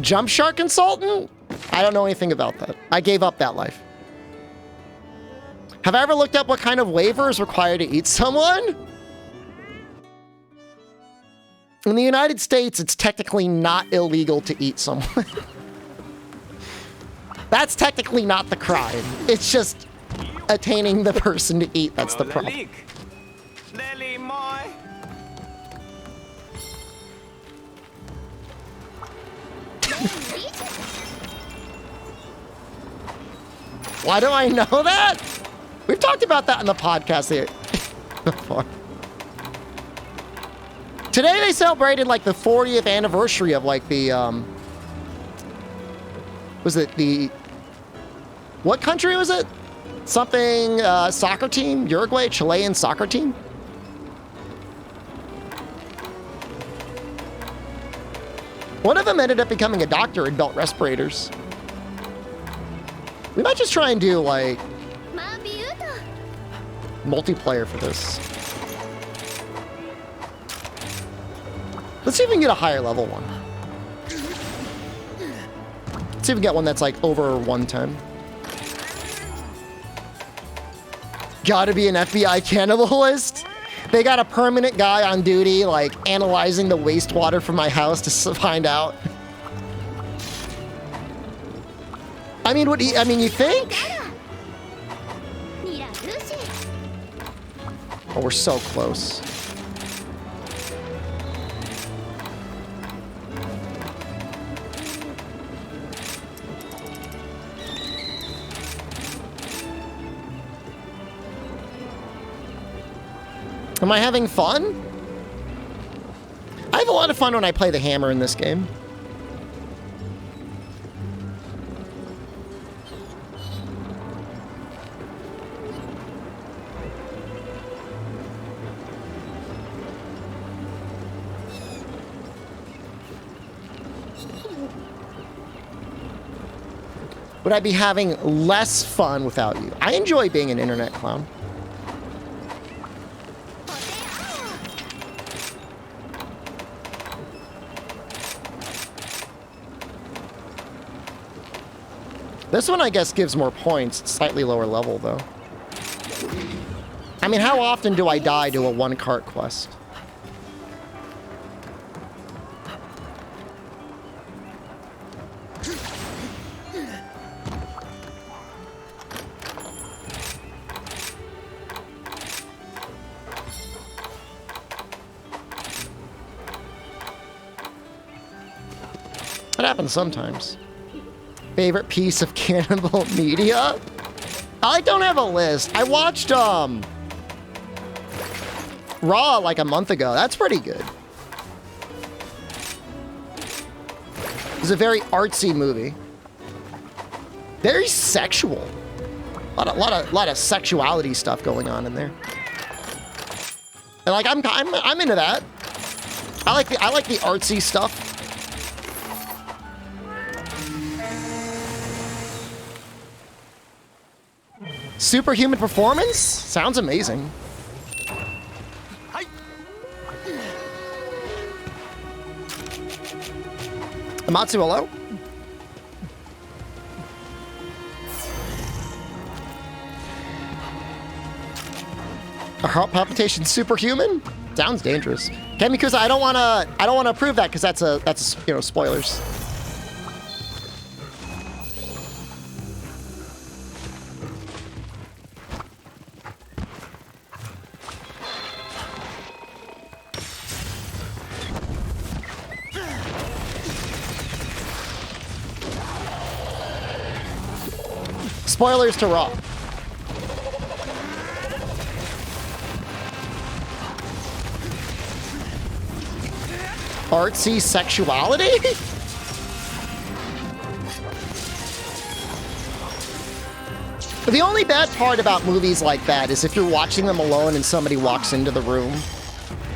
Jump shark consultant? I don't know anything about that. I gave up that life. Have I ever looked up what kind of waiver is required to eat someone? In the United States, it's technically not illegal to eat someone. That's technically not the crime. It's just attaining the person to eat that's the problem. Why do I know that? We've talked about that in the podcast here before. Today they celebrated like the 40th anniversary of like the was it the what country was it? Something soccer team, Uruguay, Chilean soccer team. One of them ended up becoming a doctor and built respirators. We might just try and do like multiplayer for this. Let's see if we can get a higher level one. Let's see if we can get one that's like over 110. Gotta be an FBI cannibalist. They got a permanent guy on duty, like analyzing the wastewater from my house to find out. I mean, you think? Oh, we're so close. Am I having fun? I have a lot of fun when I play the hammer in this game. Would I be having less fun without you? I enjoy being an internet clown. This one, I guess, gives more points. It's slightly lower level, though. I mean, how often do I die to a one-cart quest? That happens sometimes. Favorite piece of cannibal media? I don't have a list. I watched Raw like a month ago. That's pretty good. It was a very artsy movie. Very sexual. A lot of sexuality stuff going on in there. And like I'm into that. I like the artsy stuff. Superhuman performance? Sounds amazing. Amatsu, hello? A heart palpitation superhuman? Sounds dangerous. Kamikuza, I don't wanna approve that because that's you know, spoilers. Spoilers to Raw. Artsy sexuality? The only bad part about movies like that is if you're watching them alone and somebody walks into the room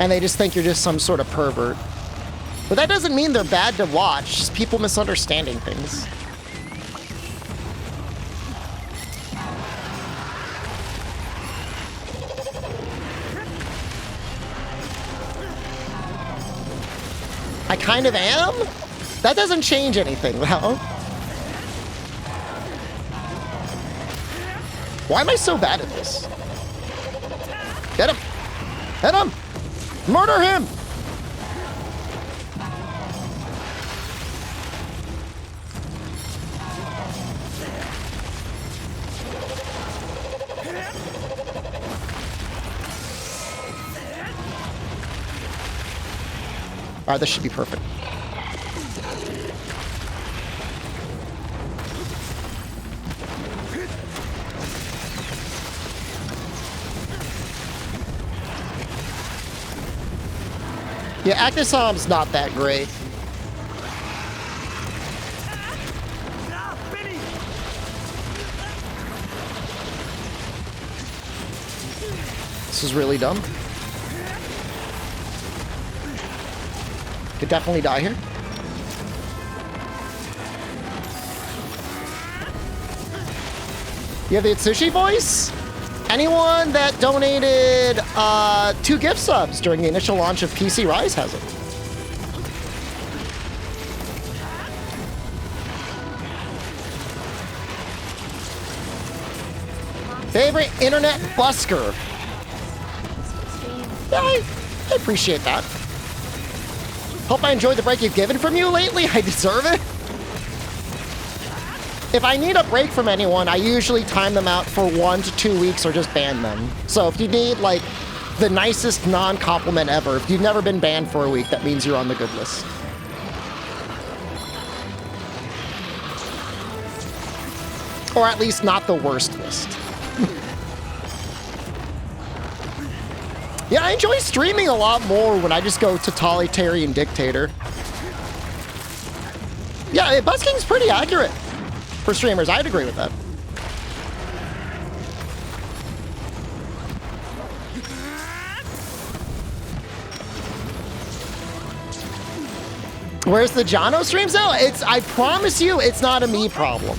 and they just think you're just some sort of pervert. But that doesn't mean they're bad to watch, just people misunderstanding things. I kind of am? That doesn't change anything, though. Why am I so bad at this? Get him! Hit him! Murder him! All right, this should be perfect. Yeah, Active Som's not that great. This is really dumb. Could definitely die here. You have the Atsushi voice? Anyone that donated 2 gift subs during the initial launch of PC Rise has it. Favorite internet busker? Yeah, I appreciate that. Hope I enjoyed the break you've given from you lately. I deserve it. If I need a break from anyone, I usually time them out for 1 to 2 weeks or just ban them. So if you need, like, the nicest non-compliment ever, if you've never been banned for a week, that means you're on the good list. Or at least not the worst list. Yeah, I enjoy streaming a lot more when I just go totalitarian dictator. Yeah, busking's pretty accurate for streamers. I'd agree with that. Where's the Jono streams now? I promise you, it's not a me problem.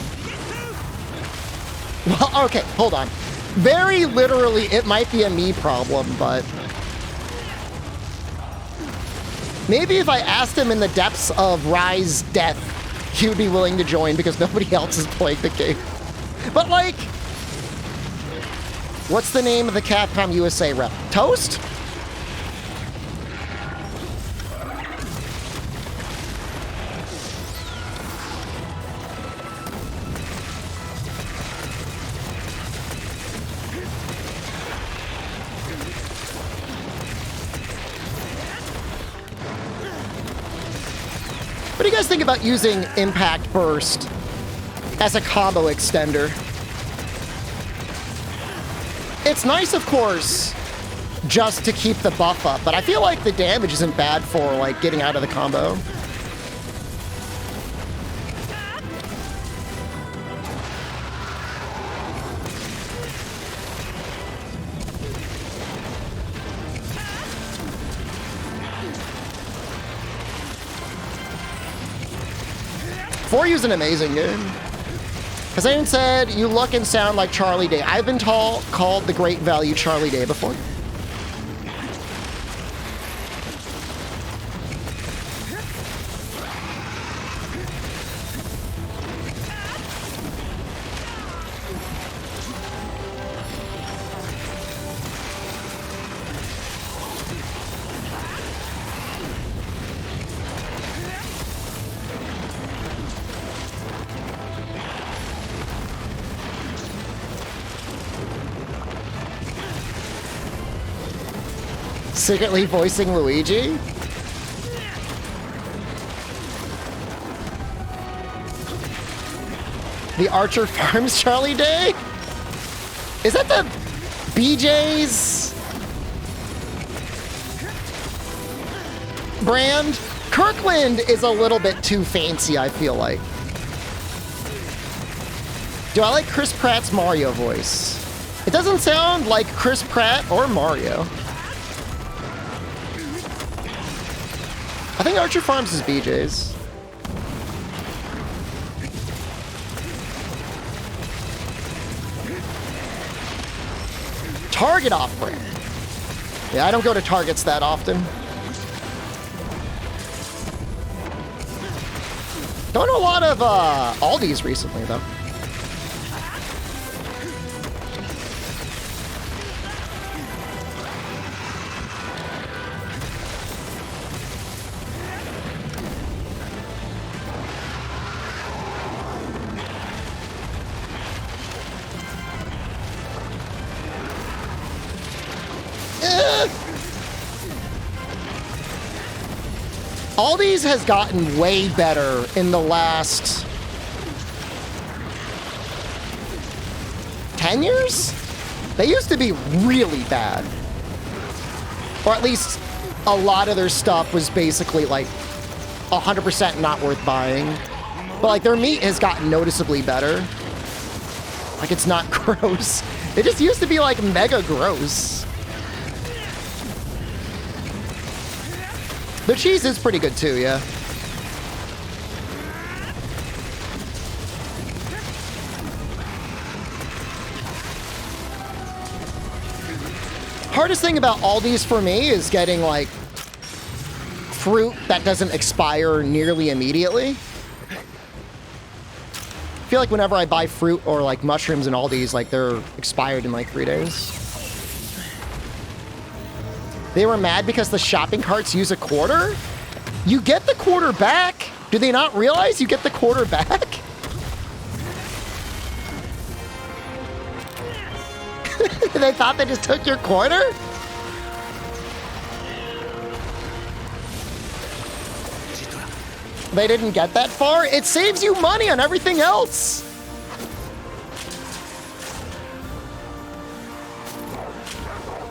Well, okay, hold on. Very literally, it might be a me problem, but maybe if I asked him in the depths of Rise death, he would be willing to join because nobody else is playing the game. But like, what's the name of the Capcom USA rep? Toast? What do you guys think about using Impact Burst as a combo extender? It's nice, of course, just to keep the buff up, but I feel like the damage isn't bad for, like, getting out of the combo. For You's an amazing game. Kazain said, you look and sound like Charlie Day. I've been called the great value Charlie Day before. Secretly voicing Luigi? The Archer Farms Charlie Day? Is that the BJ's brand? Kirkland is a little bit too fancy, I feel like. Do I like Chris Pratt's Mario voice? It doesn't sound like Chris Pratt or Mario. I think Archer Farms is BJ's. Target off-brand. Yeah, I don't go to Targets that often. Going to a lot of Aldi's recently, though. Aldi's has gotten way better in the last 10 years? They used to be really bad. Or at least a lot of their stuff was basically like 100% not worth buying. But like their meat has gotten noticeably better. Like it's not gross. It just used to be like mega gross. The cheese is pretty good too, yeah. Hardest thing about Aldi's for me is getting like fruit that doesn't expire nearly immediately. I feel like whenever I buy fruit or like mushrooms in Aldi's, like they're expired in like 3 days. They were mad because the shopping carts use a quarter? You get the quarter back. Do they not realize you get the quarter back? They thought they just took your quarter? They didn't get that far? It saves you money on everything else.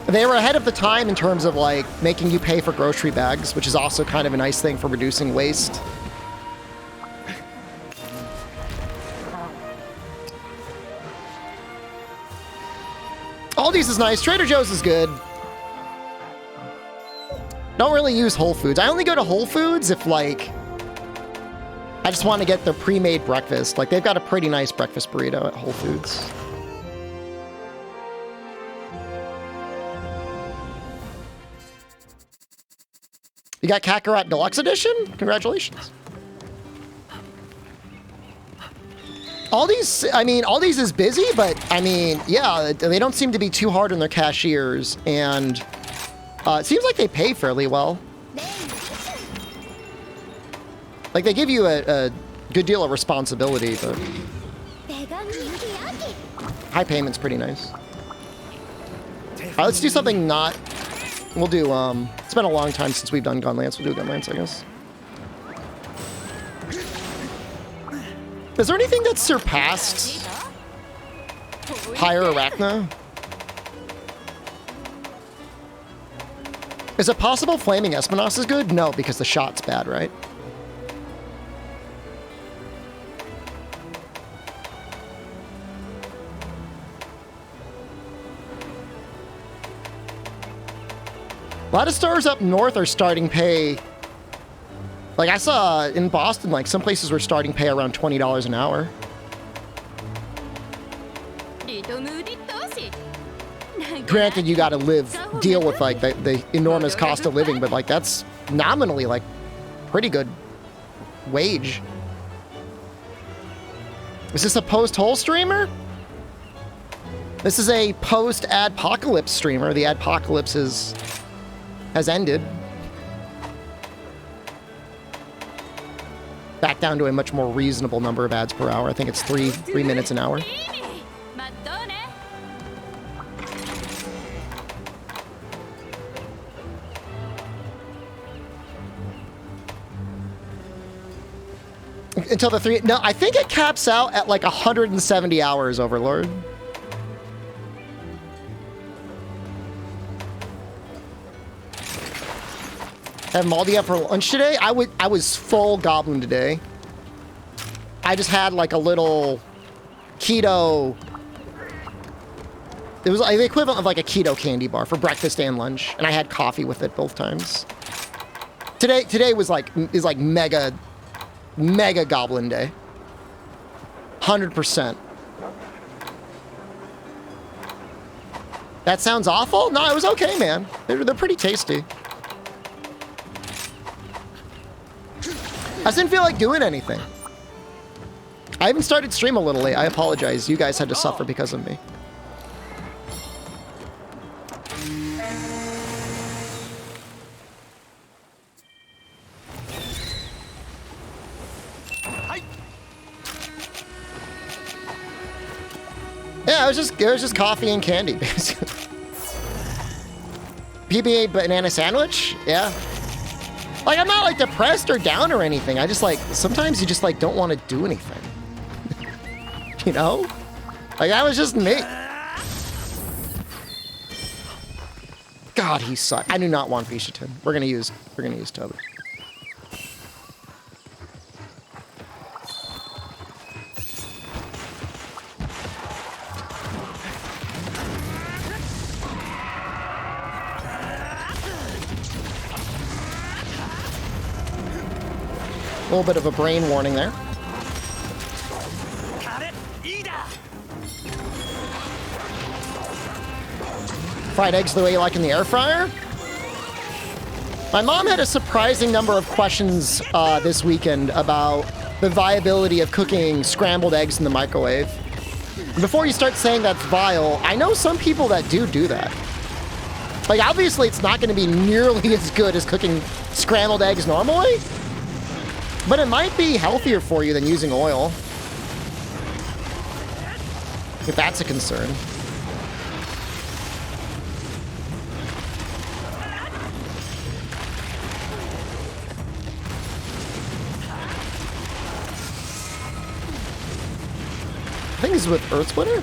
They were ahead of the time in terms of like making you pay for grocery bags, which is also kind of a nice thing for reducing waste. Aldi's is nice. Trader Joe's is good. Don't really use Whole Foods. I only go to Whole Foods if like I just want to get their pre-made breakfast. Like they've got a pretty nice breakfast burrito at Whole Foods. You got Kakarot Deluxe Edition? Congratulations. Aldi's, I mean, Aldi's is busy, but I mean, yeah, they don't seem to be too hard on their cashiers, and it seems like they pay fairly well. Like, they give you a good deal of responsibility, but high payment's pretty nice. All right, let's do something not... We'll do, it's been a long time since we've done Gunlance. We'll do Gunlance, I guess. Is there anything that's surpassed Higher Arachna? Is it possible Flaming Espinos is good? No, because the shot's bad, right? A lot of stores up north are starting pay. Like I saw in Boston, like some places were starting pay around $20 an hour. Granted, you got to deal with like the enormous cost of living, but like that's nominally like pretty good wage. Is this a post-hole streamer? This is a post-adpocalypse streamer. The adpocalypse has ended. Back down to a much more reasonable number of ads per hour. I think it's three minutes an hour. Until the three... No, I think it caps out at like 170 hours, Overlord. Have Maldi up for lunch today? I was full goblin today. I just had like a little keto... It was like the equivalent of like a keto candy bar for breakfast and lunch, and I had coffee with it both times. Today was like mega goblin day. 100%. That sounds awful? No, it was okay, man. They're pretty tasty. I just didn't feel like doing anything. I haven't started stream a little late. I apologize. You guys had to suffer because of me. Yeah, it was just coffee and candy, basically. PBA banana sandwich? Yeah. Like, I'm not, like, depressed or down or anything. I just, like, sometimes you just, like, don't want to do anything. You know? Like, that was just me. God, he sucks. I do not want Bishatin. We're gonna use Toby. A little bit of a brain warning there. Fried eggs the way you like in the air fryer? My mom had a surprising number of questions this weekend about the viability of cooking scrambled eggs in the microwave. Before you start saying that's vile, I know some people that do that. Like, obviously it's not going to be nearly as good as cooking scrambled eggs normally, but it might be healthier for you than using oil, if that's a concern. I think this is with Earth Splitter.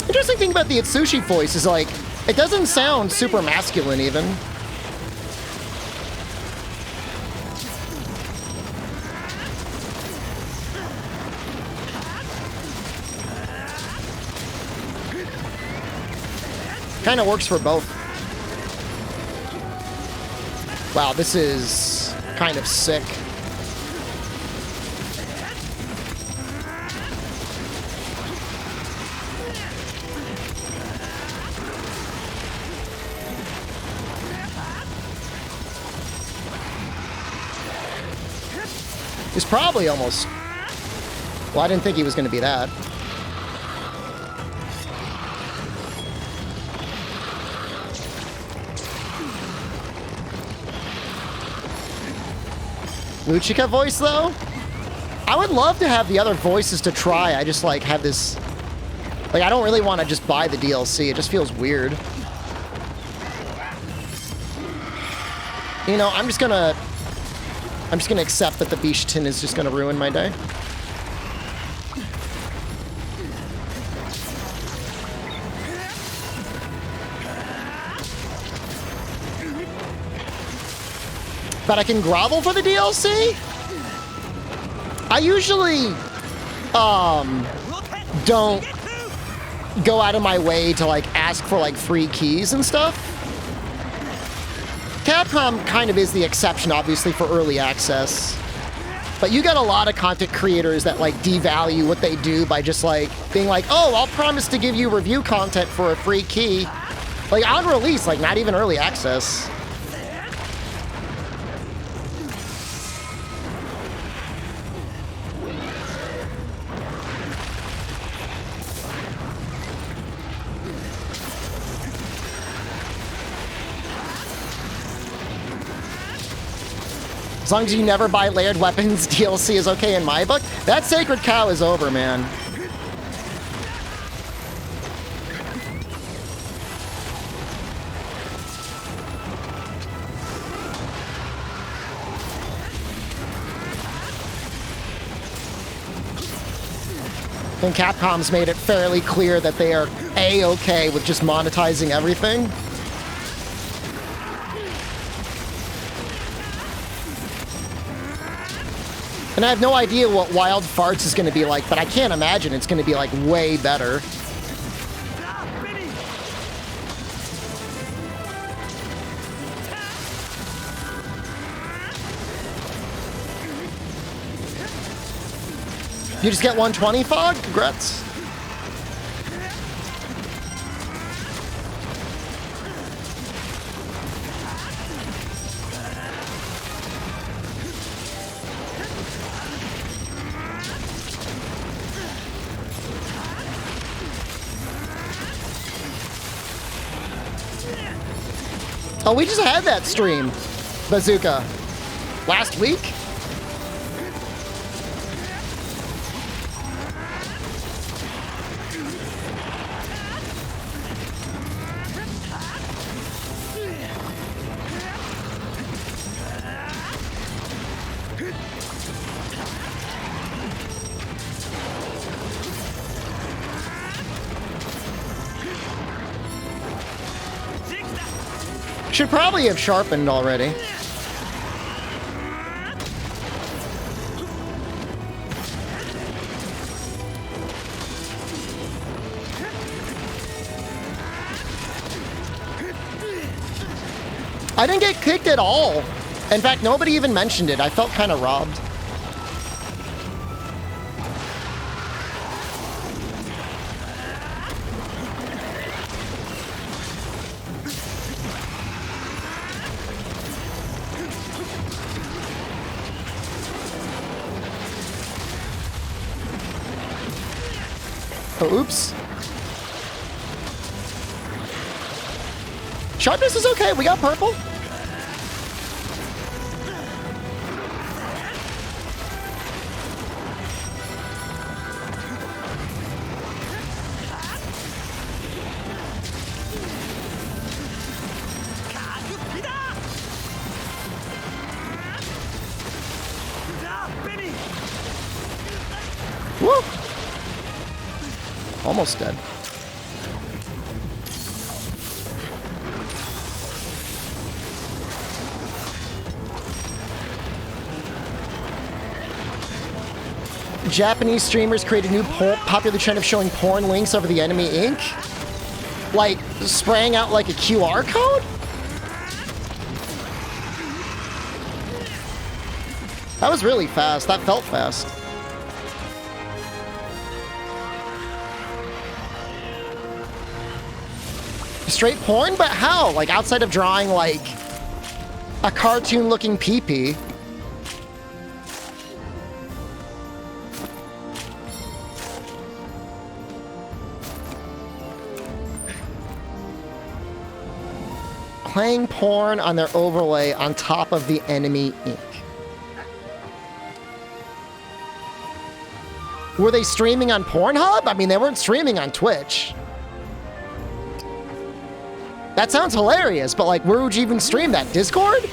Interesting thing about the Itsushi voice is, like, it doesn't sound super masculine even. Kind of works for both. Wow, this is kind of sick. He's probably almost... Well, I didn't think he was going to be that. Luchika voice, though? I would love to have the other voices to try. I just, like, have this... Like, I don't really want to just buy the DLC. It just feels weird. You know, I'm just gonna accept that the Bishatin is just gonna ruin my day. But I can grovel for the DLC? I usually, don't go out of my way to, like, ask for, like, free keys and stuff. Capcom kind of is the exception, obviously, for early access. But you get a lot of content creators that, like, devalue what they do by just, like, being like, oh, I'll promise to give you review content for a free key. Like, on release, like, not even early access. As long as you never buy layered weapons, DLC is okay in my book. That sacred cow is over, man. And Capcom's made it fairly clear that they are A-okay with just monetizing everything. And I have no idea what Wild Farts is going to be like, but I can't imagine it's going to be, like, way better. You just get 120, Fog? Congrats. Oh, we just had that stream, Bazooka, last week. Should probably have sharpened already. I didn't get kicked at all. In fact, nobody even mentioned it. I felt kind of robbed. Oh, oops. Sharpness is okay. We got purple. Woo! Almost dead. Japanese streamers create a new popular trend of showing porn links over the enemy ink? Like, spraying out like a QR code? That was really fast. That felt fast. Straight porn? But how? Like, outside of drawing, like, a cartoon-looking pee-pee. Playing porn on their overlay on top of the enemy ink. Were they streaming on Pornhub? I mean, they weren't streaming on Twitch. That sounds hilarious, but like, where would you even stream that? Discord?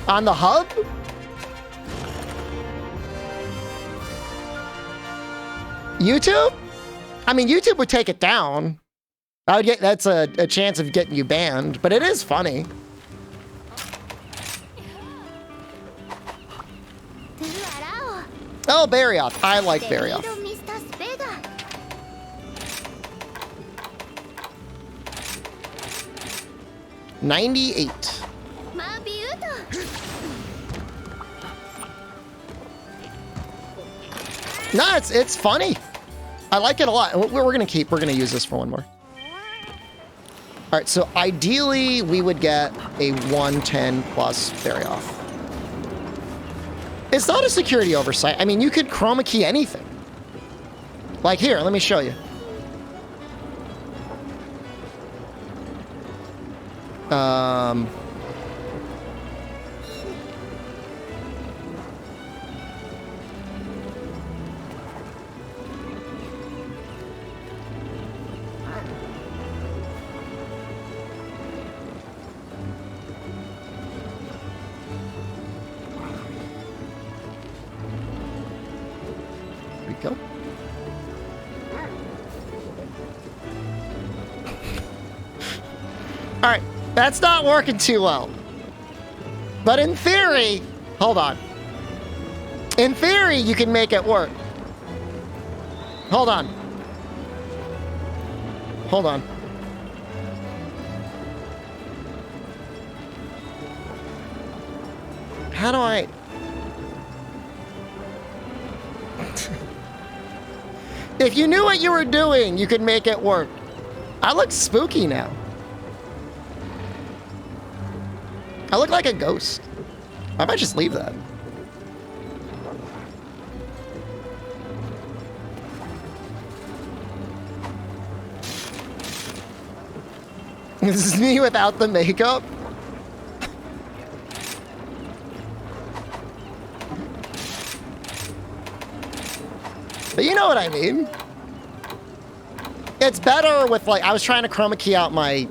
On the hub? YouTube? I mean, YouTube would take it down. That's a chance of getting you banned, but it is funny. Oh, Barrioth. I like Barrioth. 98. No, it's funny. I like it a lot. We're gonna use this for one more. All right, so ideally we would get a 110 plus Barrioth. It's not a security oversight. I mean, you could chroma key anything. Like here, let me show you. Go. All right, that's not working too well. But in theory, hold on. In theory, you can make it work. Hold on. Hold on. How do I... If you knew what you were doing, you could make it work. I look spooky now. I look like a ghost. I might just leave that. This is me without the makeup. But you know what I mean. It's better with, like, I was trying to chroma key out my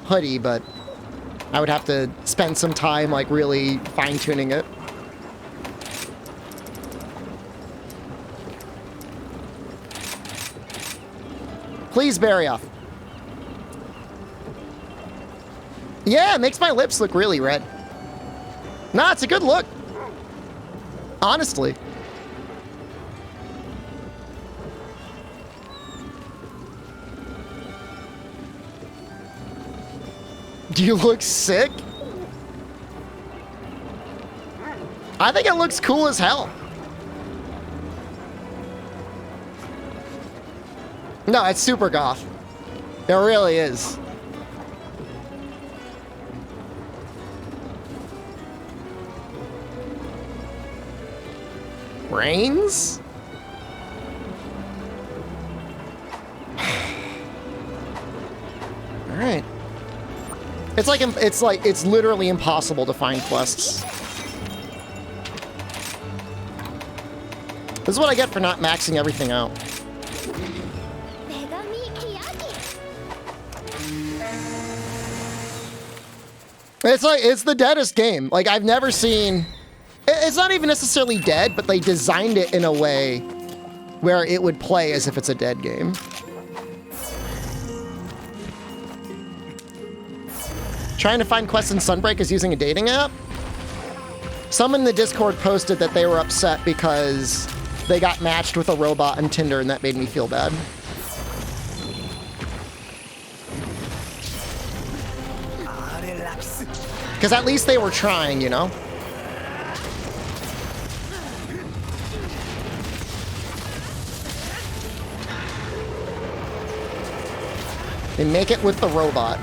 hoodie, but I would have to spend some time, like, really fine-tuning it. Please, Barrioff. Yeah, it makes my lips look really red. Nah, it's a good look. Honestly. Do you look sick? I think it looks cool as hell. No, it's super goth. It really is. Brains? All right. It's literally impossible to find quests. This is what I get for not maxing everything out. It's the deadest game. Like, I've never seen... It's not even necessarily dead, but they designed it in a way where it would play as if it's a dead game. Trying to find quests in Sunbreak is using a dating app? Someone in the Discord posted that they were upset because they got matched with a robot on Tinder, and that made me feel bad. Because at least they were trying, you know? They make it with the robot.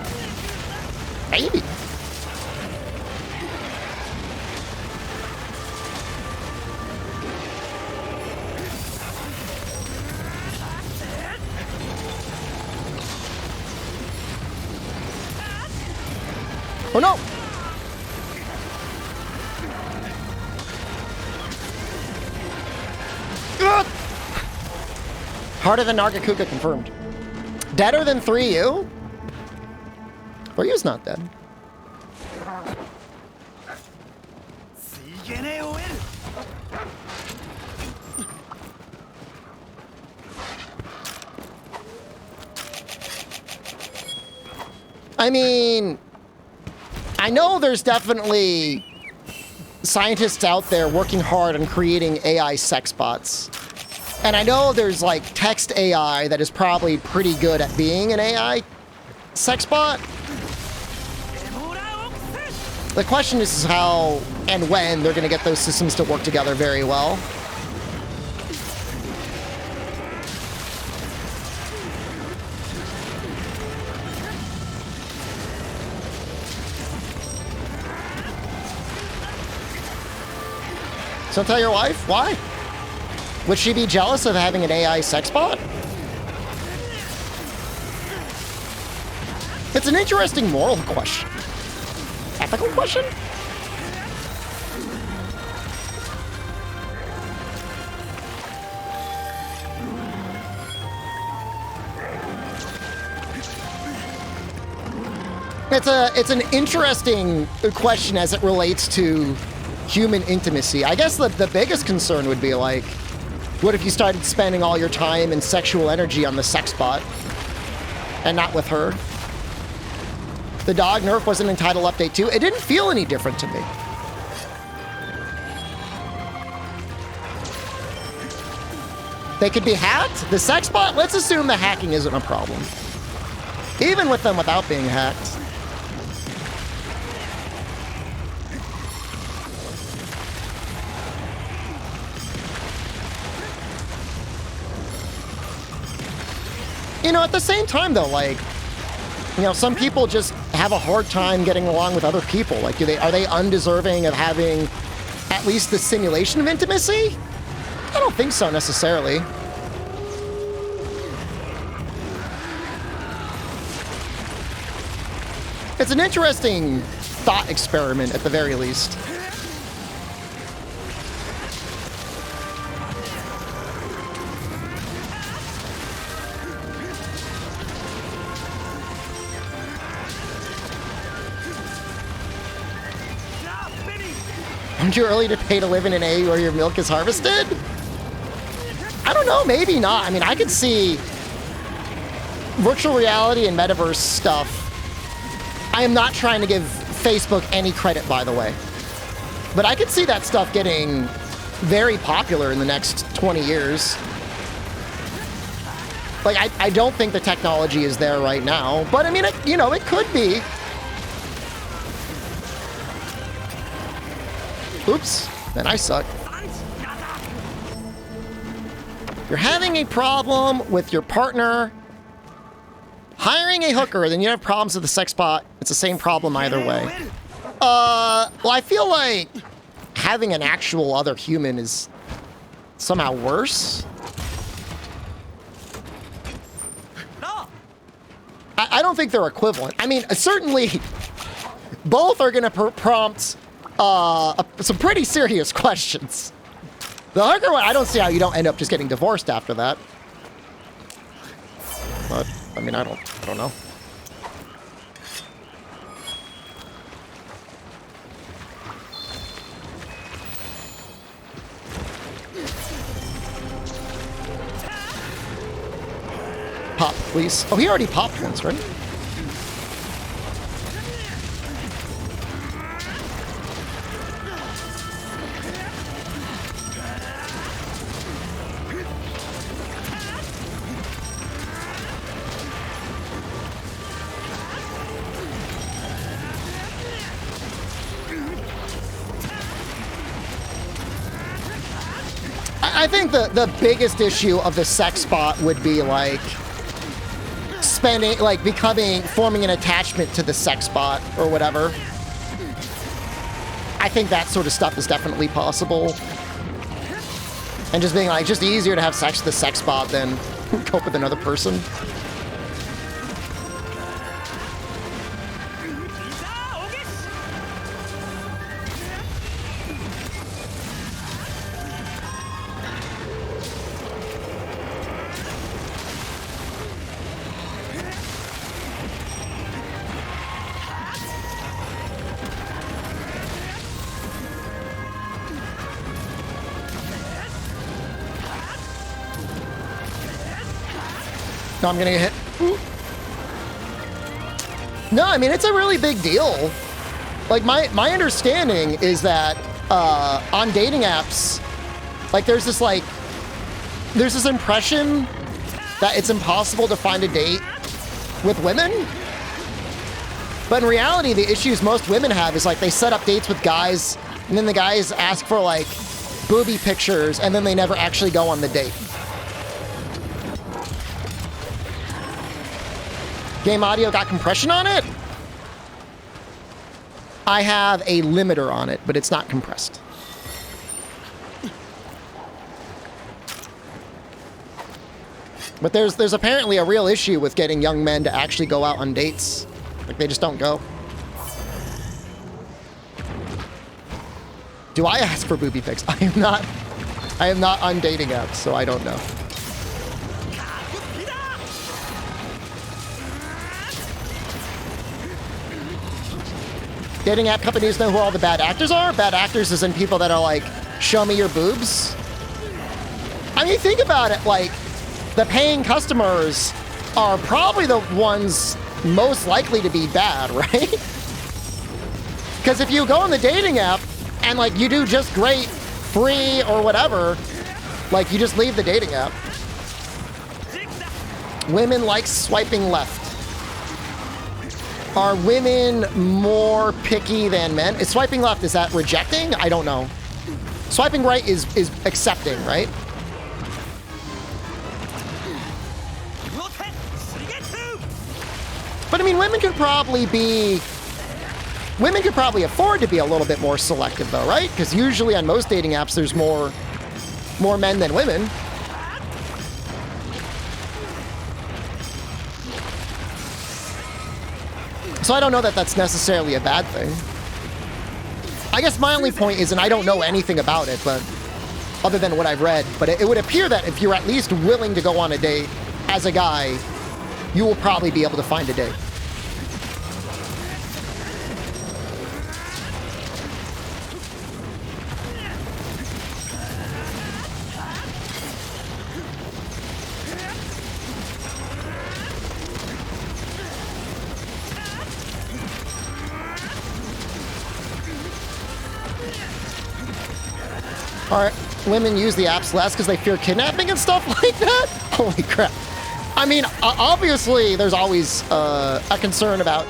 Maybe. Oh no! Ugh! Harder than Nargacuga confirmed. Deader than 3U? 3U's not dead. I mean, I know there's definitely scientists out there working hard on creating AI sex bots. And I know there's like text AI that is probably pretty good at being an AI sex bot. The question is how and when they're going to get those systems to work together very well. So tell your wife, why? Would she be jealous of having an AI sex bot? It's an interesting moral question. Ethical question? It's an interesting question as it relates to human intimacy. I guess the biggest concern would be like, what if you started spending all your time and sexual energy on the sex bot and not with her? The dog nerf wasn't in Title Update 2. It didn't feel any different to me. They could be hacked? The sex bot? Let's assume the hacking isn't a problem. Even with them without being hacked. You know, at the same time, though, like, you know, some people just have a hard time getting along with other people. Like, are they undeserving of having at least the simulation of intimacy? I don't think so, necessarily. It's an interesting thought experiment at the very least. Aren't you early to pay to live in an A where your milk is harvested? I don't know, maybe not. I mean, I could see virtual reality and metaverse stuff. I am not trying to give Facebook any credit, by the way. But I could see that stuff getting very popular in the next 20 years. Like, I don't think the technology is there right now. But, I mean, you know, it could be. Oops, then I suck. You're having a problem with your partner hiring a hooker, then you have problems with the sex bot. It's the same problem either way. Well, I feel like having an actual other human is somehow worse. I don't think they're equivalent. I mean, certainly both are going to prompt some pretty serious questions. The hooker one, I don't see how you don't end up just getting divorced after that. But, I mean, I don't know. Pop, please. Oh, he already popped once, right? I think the biggest issue of the sex bot would be like forming an attachment to the sex bot or whatever. I think that sort of stuff is definitely possible. And just being like, just easier to have sex with the sex bot than cope with another person. No, I'm gonna get hit. Ooh. No, I mean, it's a really big deal. Like, my understanding is that on dating apps, like, there's this impression that it's impossible to find a date with women. But in reality, the issues most women have is, like, they set up dates with guys, and then the guys ask for, like, booby pictures, and then they never actually go on the date. Game audio got compression on it? I have a limiter on it, but it's not compressed. But there's apparently a real issue with getting young men to actually go out on dates. Like, they just don't go. Do I ask for booby pics? I am not on dating apps, so I don't know. Dating app companies know who all the bad actors are. Bad actors is in people that are like, show me your boobs. I mean, think about it, like, the paying customers are probably the ones most likely to be bad, right? Because if you go on the dating app and, like, you do just great, free, or whatever, like, you just leave the dating app. Women like swiping left. Are women more picky than men? Is swiping left, is that rejecting? I don't know. Swiping right is accepting, right? But I mean, women could probably afford to be a little bit more selective though, right? Because usually on most dating apps, there's more men than women. So I don't know that that's necessarily a bad thing. I guess my only point is, and I don't know anything about it, but other than what I've read, but it would appear that if you're at least willing to go on a date as a guy, you will probably be able to find a date. Alright, women use the apps less because they fear kidnapping and stuff like that? Holy crap. I mean, obviously, there's always a concern about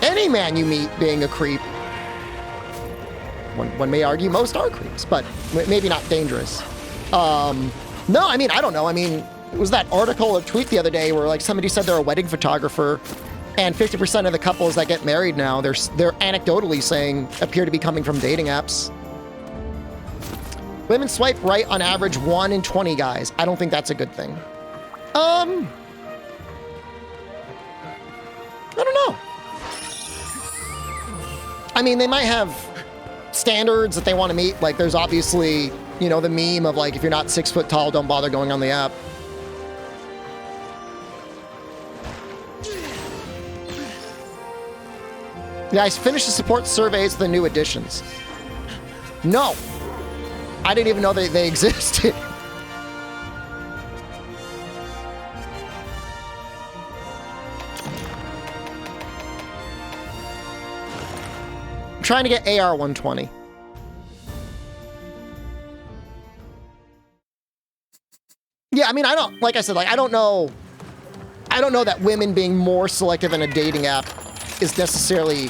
any man you meet being a creep. One may argue most are creeps, but maybe not dangerous. No, I mean, I don't know. I mean, it was that article or tweet the other day where like somebody said they're a wedding photographer and 50% of the couples that get married now, they're anecdotally saying appear to be coming from dating apps. Women swipe right on average 1 in 20 guys. I don't think that's a good thing. I don't know. I mean, they might have standards that they want to meet. Like, there's obviously, you know, the meme of like, if you're not 6 foot tall, don't bother going on the app. Guys, finish the support surveys of the new additions. No. I didn't even know they existed. I'm trying to get AR 120. Yeah, I mean, I don't, like I said, like, I don't know that women being more selective in a dating app is necessarily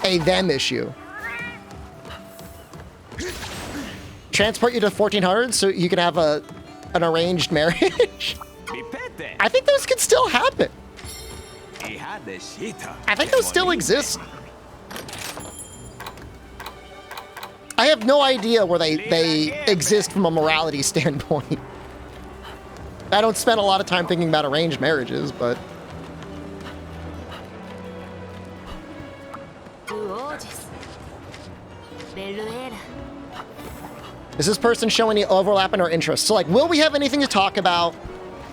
a them issue. Transport you to 1400 so you can have an arranged marriage? I think those can still happen. I think those still exist. I have no idea where they exist from a morality standpoint. I don't spend a lot of time thinking about arranged marriages, but... Does this person show any overlap in our interests? So, like, will we have anything to talk about?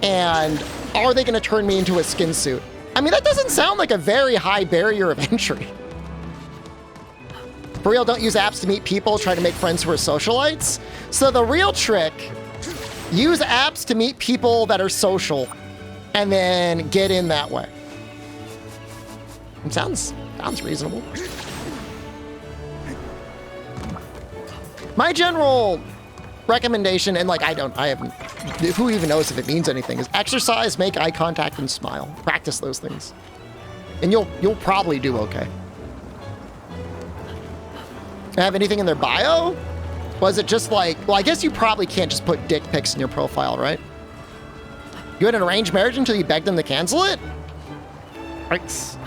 And are they going to turn me into a skin suit? I mean, that doesn't sound like a very high barrier of entry. For real, don't use apps to meet people. Try to make friends who are socialites. So the real trick, use apps to meet people that are social and then get in that way. It sounds reasonable. My general recommendation, and like I haven't, who even knows if it means anything, is exercise, make eye contact, and smile. Practice those things. And you'll probably do okay. Have anything in their bio? Was it just like, well, I guess you probably can't just put dick pics in your profile, right? You had an arranged marriage until you begged them to cancel it? Right.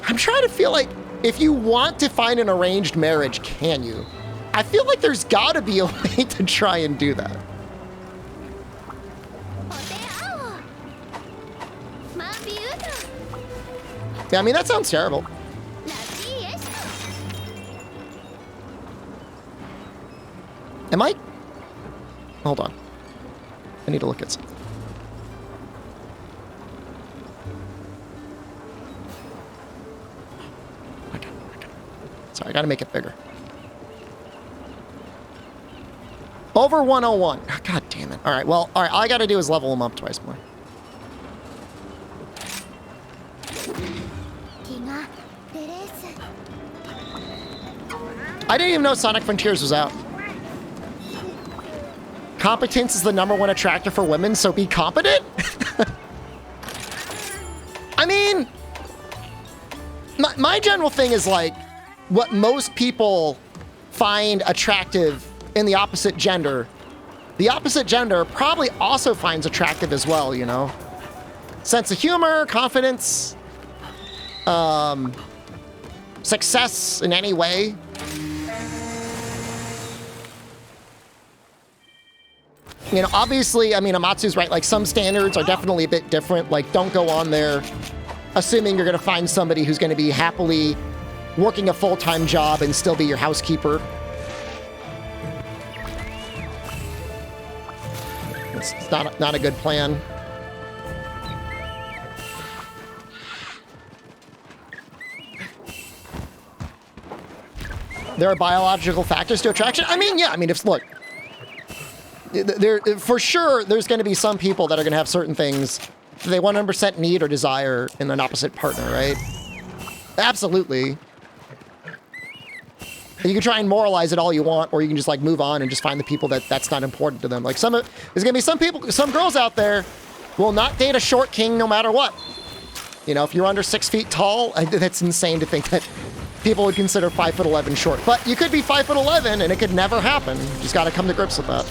I'm trying to feel like, if you want to find an arranged marriage, can you? I feel like there's gotta be a way to try and do that. Yeah, I mean, that sounds terrible. Am I? Hold on. I need to look at something. Okay. Sorry, I gotta make it bigger. Over 101. Oh, God damn it. All right, well, all right, all I gotta do is level them up twice more. I didn't even know Sonic Frontiers was out. Competence is the #1 attractor for women, so be competent? I mean, my general thing is like, what most people find attractive in the opposite gender probably also finds attractive as well, you know? Sense of humor, confidence, success in any way. You know, obviously, I mean, Amatsu's right. Like, some standards are definitely a bit different. Like, don't go on there assuming you're going to find somebody who's going to be happily working a full-time job and still be your housekeeper. It's not a good plan. There are biological factors to attraction. I mean, yeah. I mean, look, there for sure there's going to be some people that are going to have certain things that they 100% need or desire in an opposite partner, right? Absolutely. You can try and moralize it all you want, or you can just like move on and just find the people that's not important to them. Like there's gonna be some people, some girls out there will not date a short king no matter what. You know, if you're under 6 feet tall, that's insane to think that people would consider 5'11" short. But you could be 5'11" and it could never happen. You just gotta come to grips with that.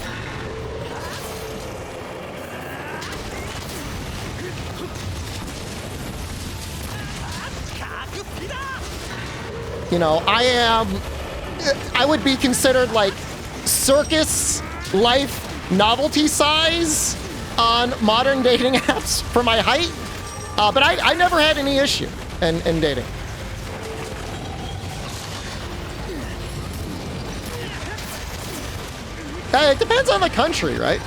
You know, I would be considered like circus life novelty size on modern dating apps for my height. But I never had any issue in dating. It depends on the country, right?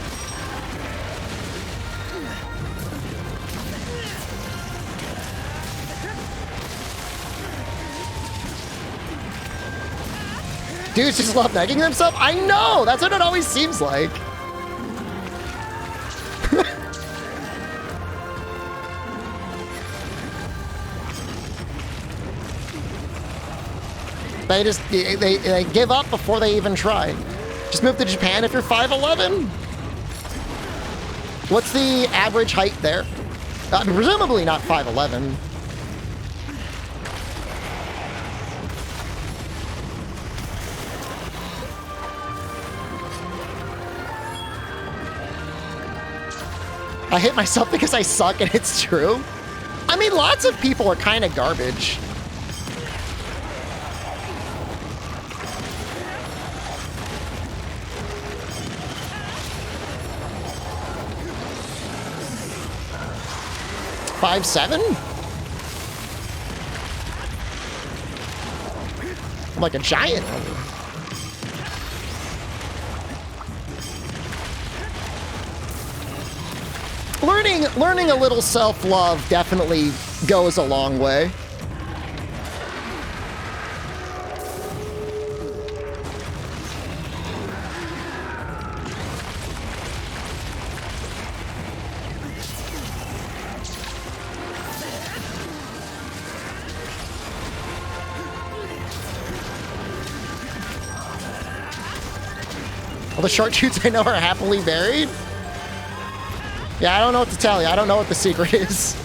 Dudes just love negging themselves? I know! That's what it always seems like. They give up before they even try. Just move to Japan if you're 5'11". What's the average height there? Presumably not 5'11". I hate myself because I suck, and it's true. I mean, lots of people are kind of garbage. Five, 7? I'm like a giant. Learning a little self-love definitely goes a long way. All the short shoots I know are happily married. Yeah, I don't know what to tell you. I don't know what the secret is.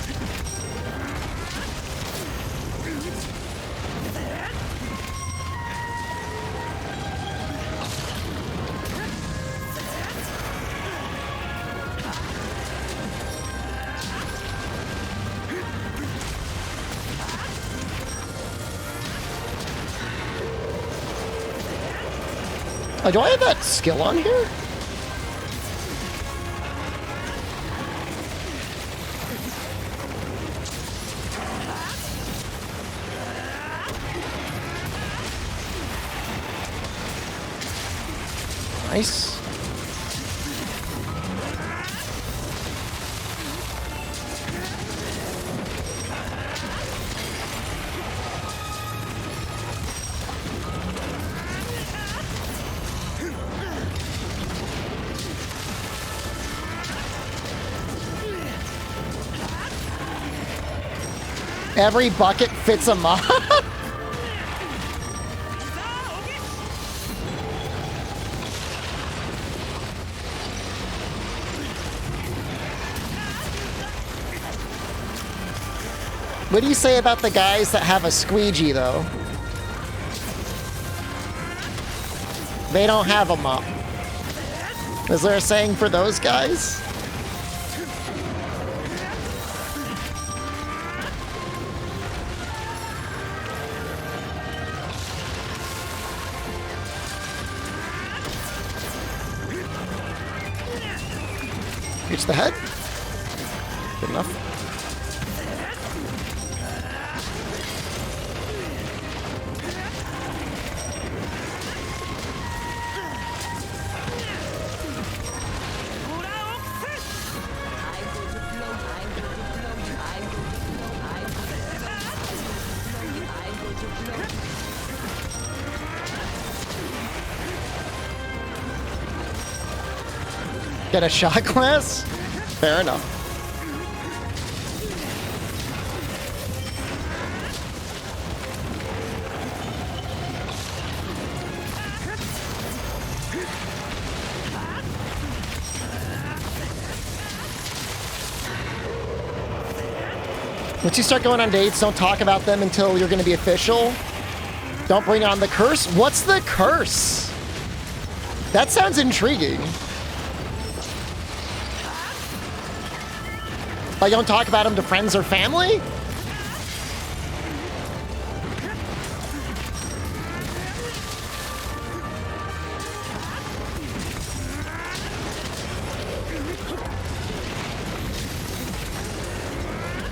Oh, do I have that skill on here? Nice. Every bucket fits a mob. What do you say about the guys that have a squeegee, though? They don't have a mop. Is there a saying for those guys? Reach the head. Good enough. Get a shot glass? Fair enough. Once you start going on dates, don't talk about them until you're going to be official. Don't bring on the curse. What's the curse? That sounds intriguing. Like, don't talk about them to friends or family?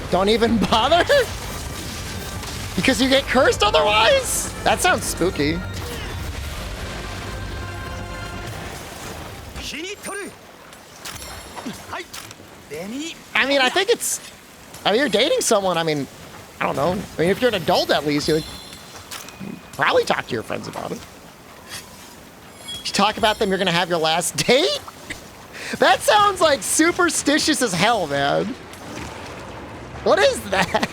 Don't even bother? Because you get cursed otherwise? That sounds spooky. I mean, I think it's... I mean, you're dating someone, I mean, I don't know. I mean, if you're an adult at least, you probably talk to your friends about it. You talk about them, you're gonna have your last date? That sounds like superstitious as hell, man. What is that?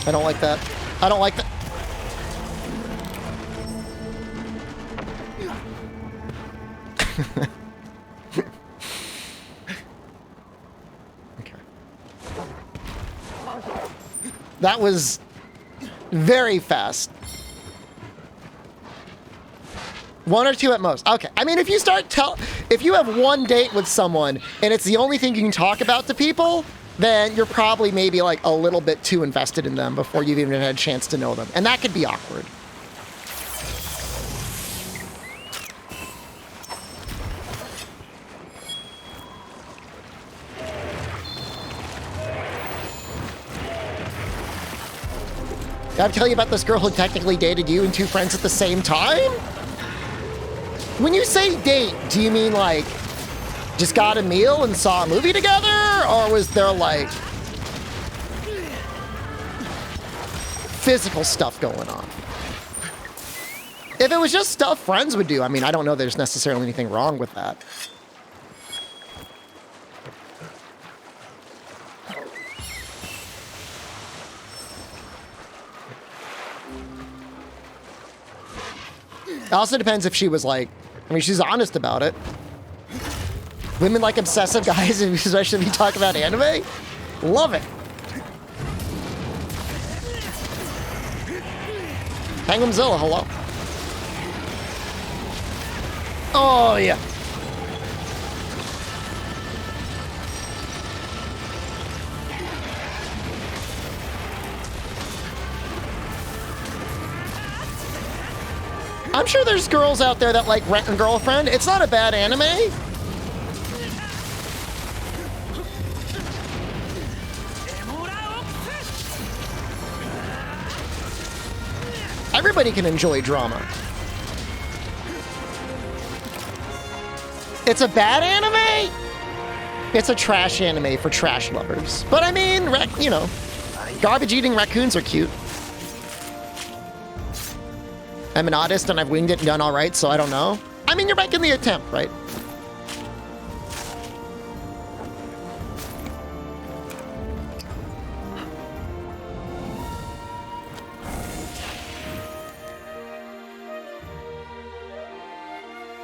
I don't like that. I don't like that. Okay. That was very fast. One or two at most. Okay. I mean, if you if you have one date with someone and it's the only thing you can talk about to people, then you're probably maybe like a little bit too invested in them before you've even had a chance to know them. And that could be awkward. Gotta tell you about this girl who technically dated you and two friends at the same time? When you say date, do you mean like just got a meal and saw a movie together? Or was there like physical stuff going on? If it was just stuff friends would do, I mean, I don't know there's necessarily anything wrong with that. It also depends if she was like, I mean, she's honest about it. Women like obsessive guys, especially if you talk about anime. Love it. Hangumzilla, hello. Oh, yeah. I'm sure there's girls out there that like Rent a Girlfriend. It's not a bad anime. Everybody can enjoy drama. It's a bad anime? It's a trash anime for trash lovers. But I mean, you know, garbage-eating raccoons are cute. I'm an artist and I've winged it and done all right, so I don't know. I mean, you're making the attempt, right?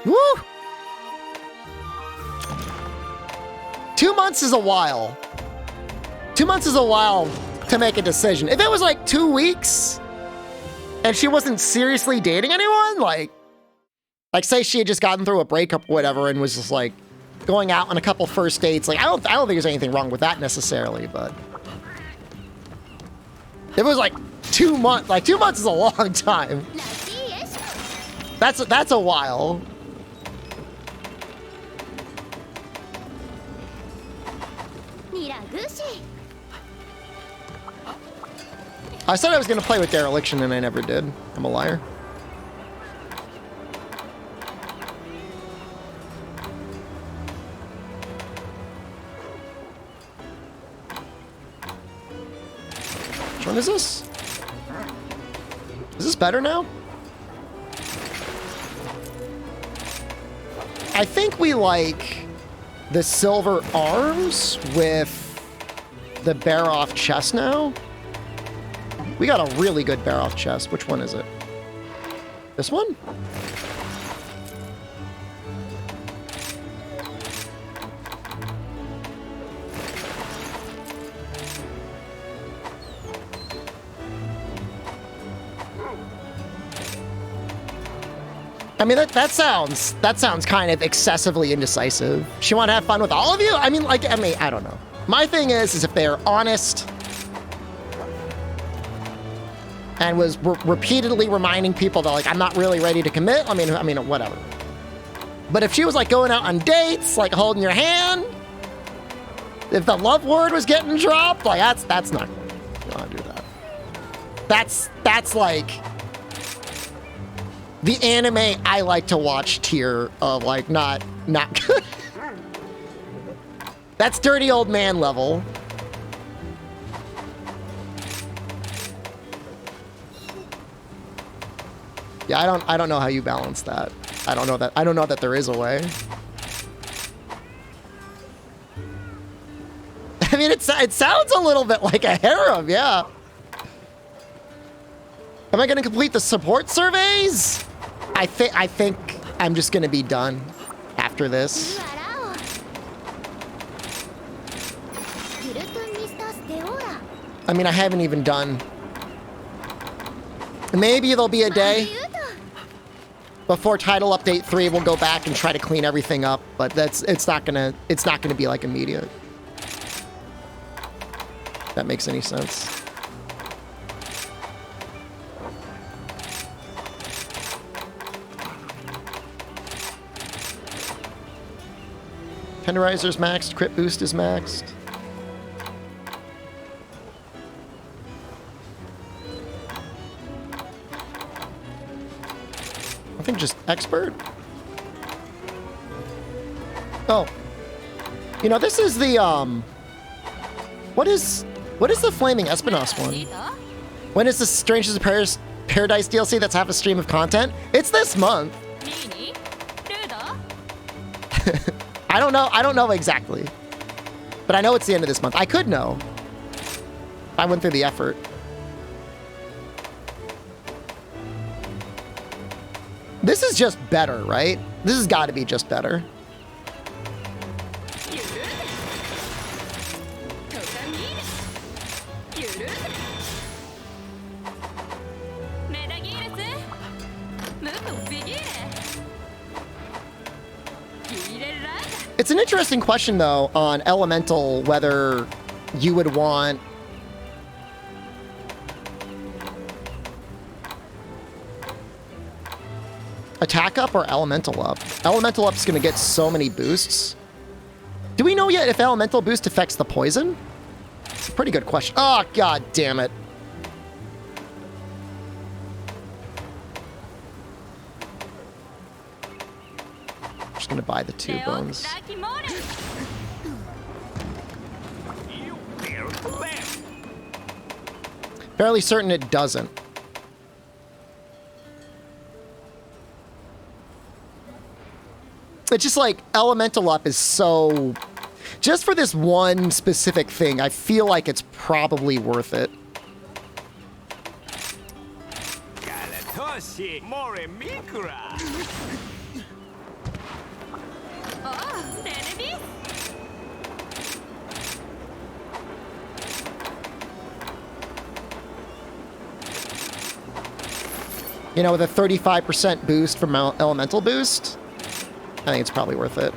Woo! 2 months is a while. 2 months is a while to make a decision. If it was like 2 weeks and she wasn't seriously dating anyone, like, Like, say she had just gotten through a breakup or whatever and was just like going out on a couple first dates. Like, I don't think there's anything wrong with that necessarily, but if it was like 2 months, like 2 months is a long time. That's a while. I said I was going to play with Dereliction, and I never did. I'm a liar. Which one is this? Is this better now? I think we like the silver arms with the bear-off chest now. We got a really good bear-off chest. Which one is it? This one? I mean, that sounds kind of excessively indecisive. She want to have fun with all of you? I mean, like, I don't know. My thing is if they're honest and was repeatedly reminding people that, like, I'm not really ready to commit. I mean, whatever. But if she was, like, going out on dates, like, holding your hand, if the love word was getting dropped, like, that's not gonna do that. That's like the anime I like to watch tier of, like, not good. That's dirty old man level. Yeah, I don't know how you balance that. I don't know that there is a way. I mean, it sounds a little bit like a harem, yeah. Am I going to complete the support surveys? I think I'm just going to be done after this. I mean, I haven't even done. Maybe there'll be a day before title update 3 we'll go back and try to clean everything up, but it's not gonna be like immediate. If that makes any sense. Tenderizer's maxed, crit boost is maxed. I think just expert. Oh. You know, this is the, what is the Flaming Espinos one? When is the Strangers of Paradise DLC that's half a stream of content? It's this month. I don't know exactly. But I know it's the end of this month. I could know. I went through the effort. This is just better, right? This has got to be just better. It's an interesting question, though, on Elemental, whether you would want attack up or elemental up. Elemental up is going to get so many boosts. Do we know yet if elemental boost affects the poison? It's a pretty good question. Oh, god damn it. I'm just going to buy the 2 bones. Fairly certain it doesn't. It's just like elemental up is so, just for this one specific thing, I feel like it's probably worth it. You know, with a 35% boost from elemental boost, I think it's probably worth it.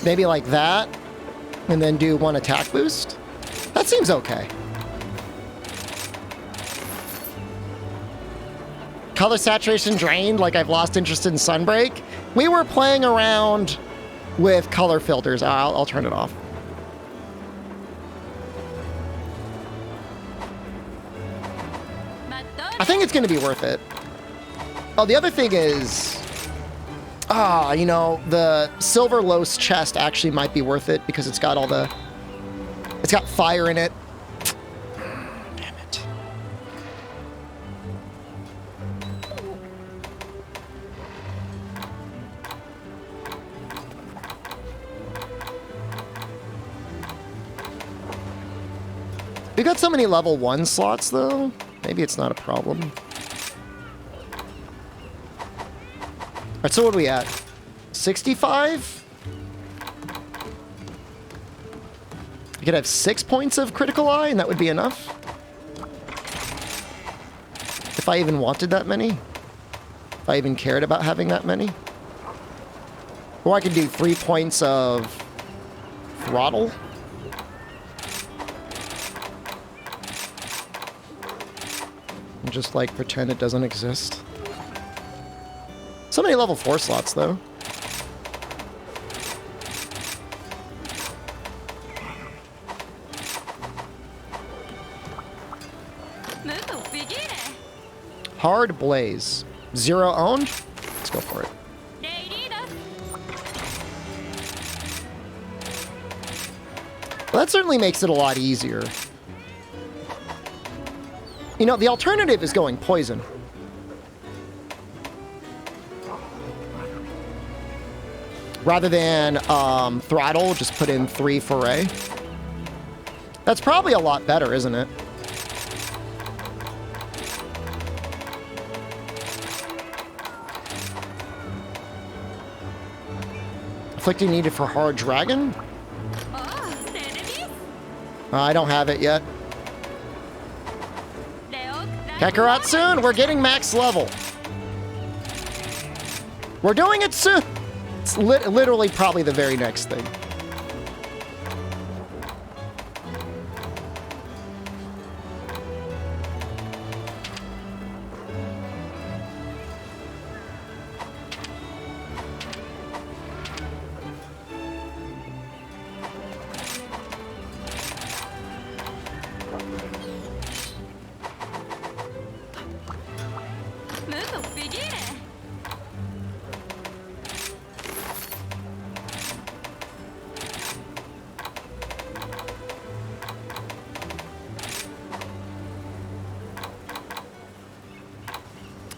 Maybe like that, and then do 1 attack boost. That seems okay. Color saturation drained, like I've lost interest in Sunbreak. We were playing around with color filters. I'll turn it off. I think it's going to be worth it. Oh, the other thing is... you know, the Silver Los chest actually might be worth it because it's got all the... It's got fire in it. Damn it. We got so many level 1 slots, though. Maybe it's not a problem. All right, so what are we at? 65? I could have 6 points of critical eye, and that would be enough. If I even wanted that many. If I even cared about having that many. Or I could do 3 points of throttle. And just, like, pretend it doesn't exist. So many level 4 slots, though. Hard Blaze. 0 owned? Let's go for it. Well, that certainly makes it a lot easier. You know, the alternative is going poison. Rather than throttle, just put in 3 foray. That's probably a lot better, isn't it? Afflicting needed for hard dragon? I don't have it yet. Kakarot soon? We're getting max level. We're doing it soon. It's literally probably the very next thing.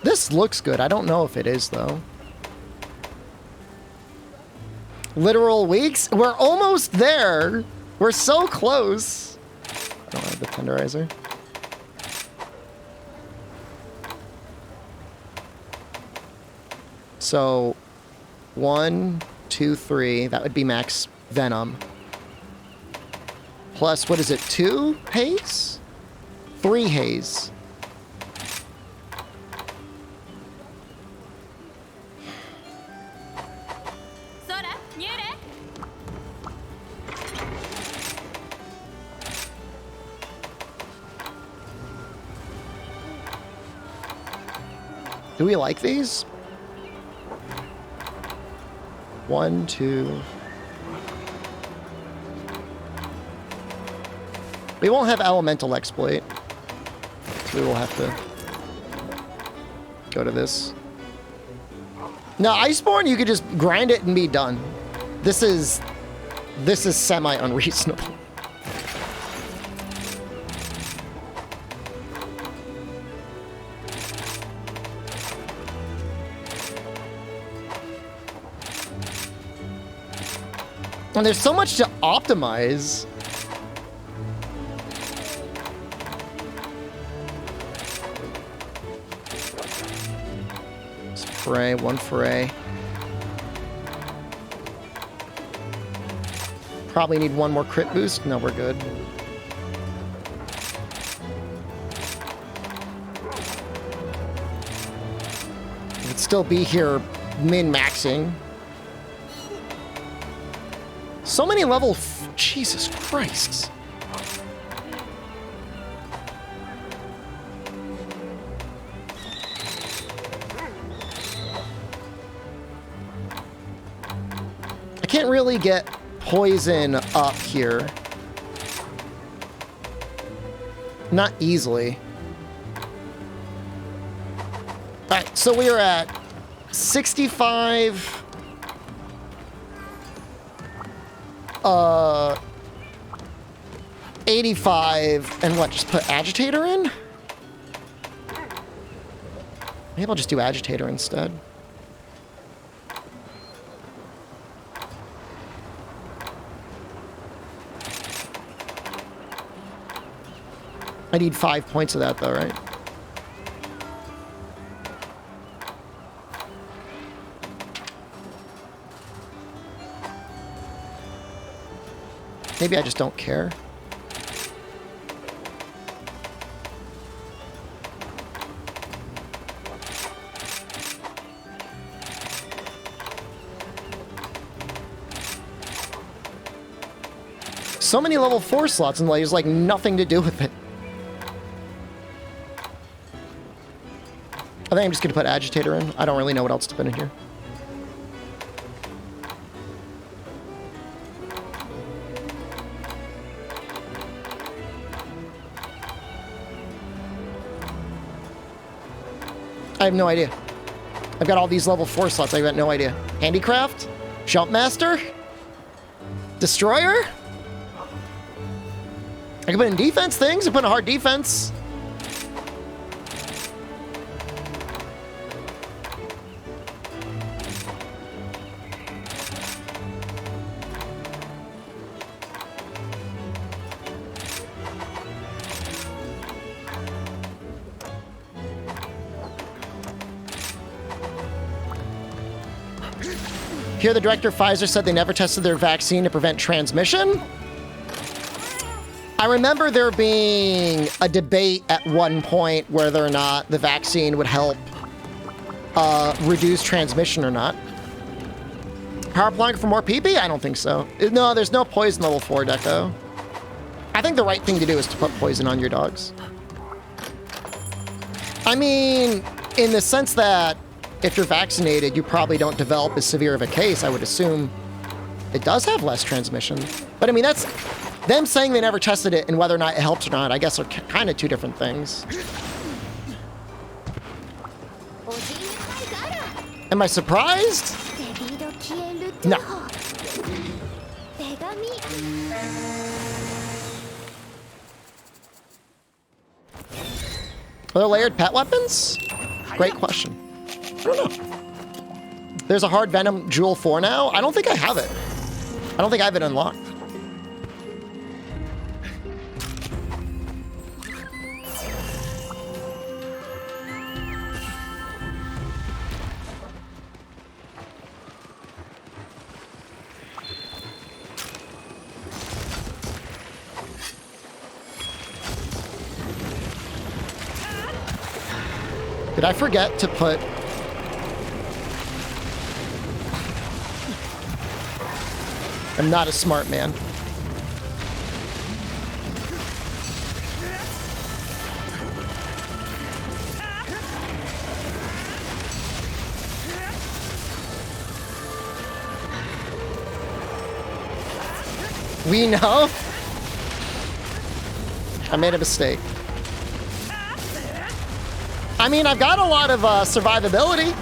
This looks good. I don't know if it is, though. Literal weeks? We're almost there. We're so close. I don't have the tenderizer. So, 1, 2, 3. That would be max venom. Plus, what is it? 2 haze? 3 haze. Do we like these? 1, 2. We won't have elemental exploit, so we will have to go to this. No, Iceborne, you could just grind it and be done. This is semi-unreasonable. And there's so much to optimize. Foray, one foray. Probably need one more crit boost. No, we're good. We could still be here min-maxing. So many level... Jesus Christ. I can't really get poison up here. Not easily. Alright, so we are at 65... 85, and what, just put agitator in? Maybe I'll just do agitator instead. I need 5 points of that though, right? Maybe I just don't care. So many level 4 slots and there's like nothing to do with it. I think I'm just gonna put agitator in. I don't really know what else to put in here. I have no idea. I've got all these level 4 slots. I've got no idea. Handicraft? Jumpmaster? Destroyer? I can put in defense things. I put in hard defense. Here, the director of Pfizer said they never tested their vaccine to prevent transmission. I remember there being a debate at one point whether or not the vaccine would help reduce transmission or not. Power applying for more PP? I don't think so. No, there's no poison level 4, Deco. I think the right thing to do is to put poison on your dogs. I mean, in the sense that if you're vaccinated, you probably don't develop as severe of a case. I would assume it does have less transmission. But I mean, that's... them saying they never tested it and whether or not it helps or not, I guess are kind of two different things. Am I surprised? No. Are there layered pet weapons? Great question. I don't know. There's a hard Venom Jewel 4 now? I don't think I have it. I don't think I have it unlocked. Did I forget to put... I'm not a smart man. We know. I made a mistake. I mean, I've got a lot of survivability.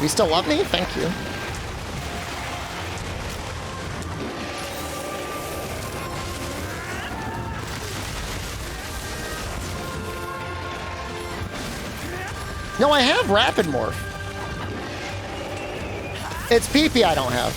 You still love me? Thank you. No, I have rapid morph. It's PP I don't have.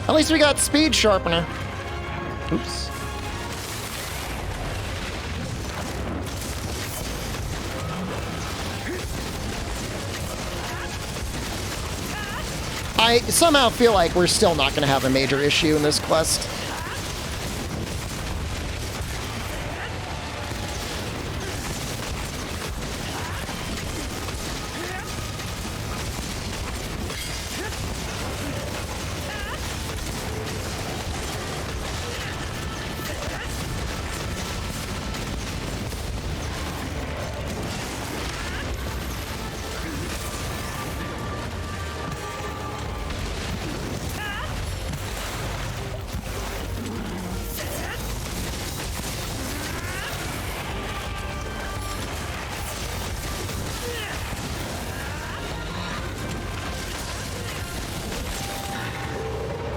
At least we got speed sharpener. Oops. I somehow feel like we're still not going to have a major issue in this quest.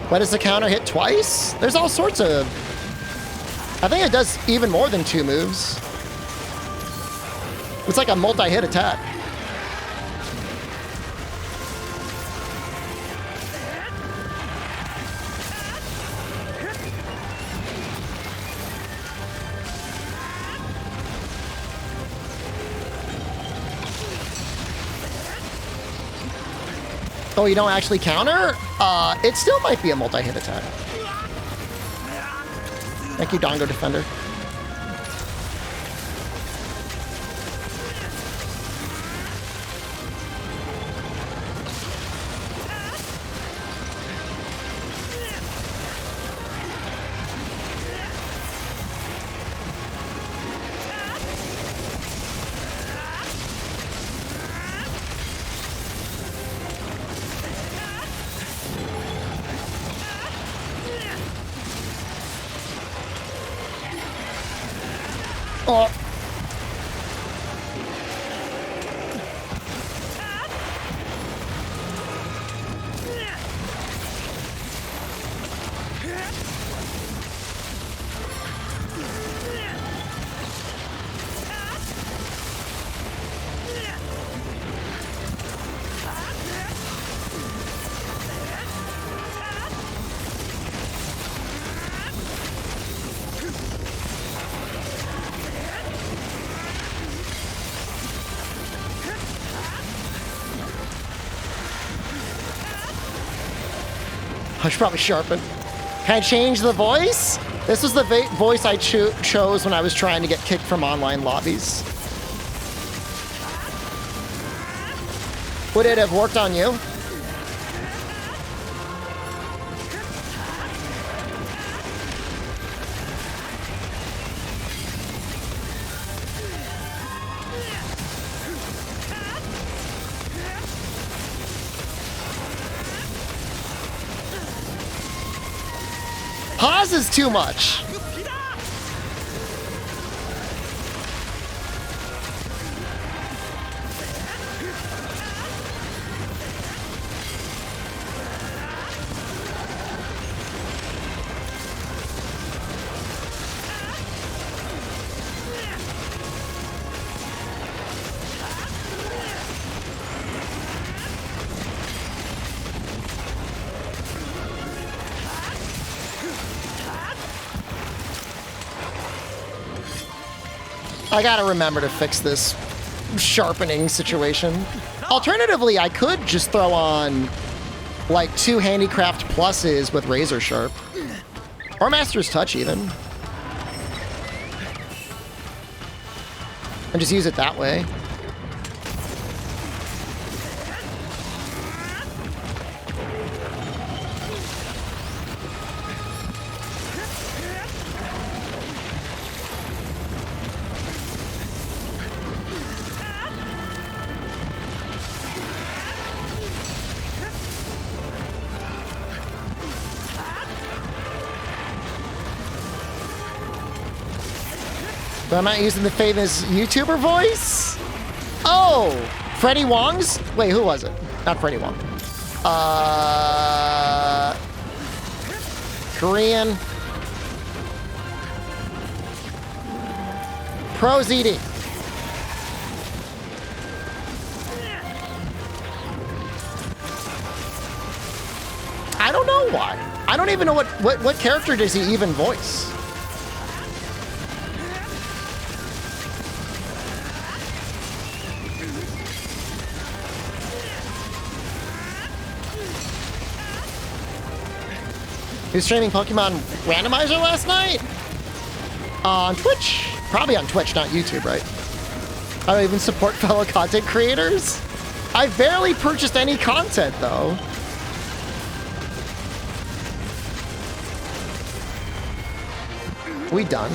What does the counter hit twice? There's all sorts of... I think it does even more than 2 moves. It's like a multi-hit attack. Oh, you don't actually counter? It still might be a multi-hit attack. Thank you, Dongo Defender. Oh. I should probably sharpen. Can I change the voice? This was the voice I chose when I was trying to get kicked from online lobbies. Would it have worked on you? Pause is too much. I gotta remember to fix this sharpening situation. Alternatively, I could just throw on like 2 handicraft pluses with razor sharp. Or master's touch even. And just use it that way. But I'm not using the famous YouTuber voice? Oh! Freddie Wong's? Wait, who was it? Not Freddie Wong. Korean. Pro ZD. I don't know why. I don't even know what character does he even voice. He was streaming Pokemon Randomizer last night? On Twitch? Probably on Twitch, not YouTube, right? I don't even support fellow content creators. I've barely purchased any content, though. We done.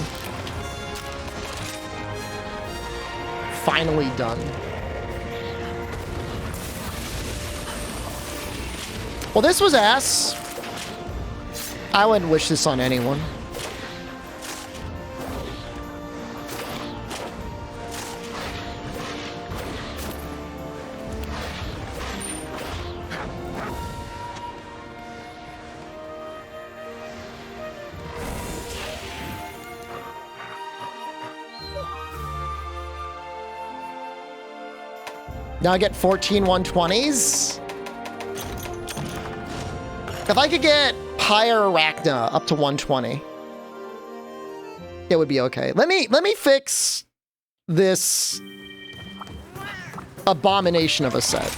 Finally done. Well, this was ass. I wouldn't wish this on anyone. Now I get 14 120s. If I could get higher Arachna up to 120, it would be okay. Let me fix this abomination of a set.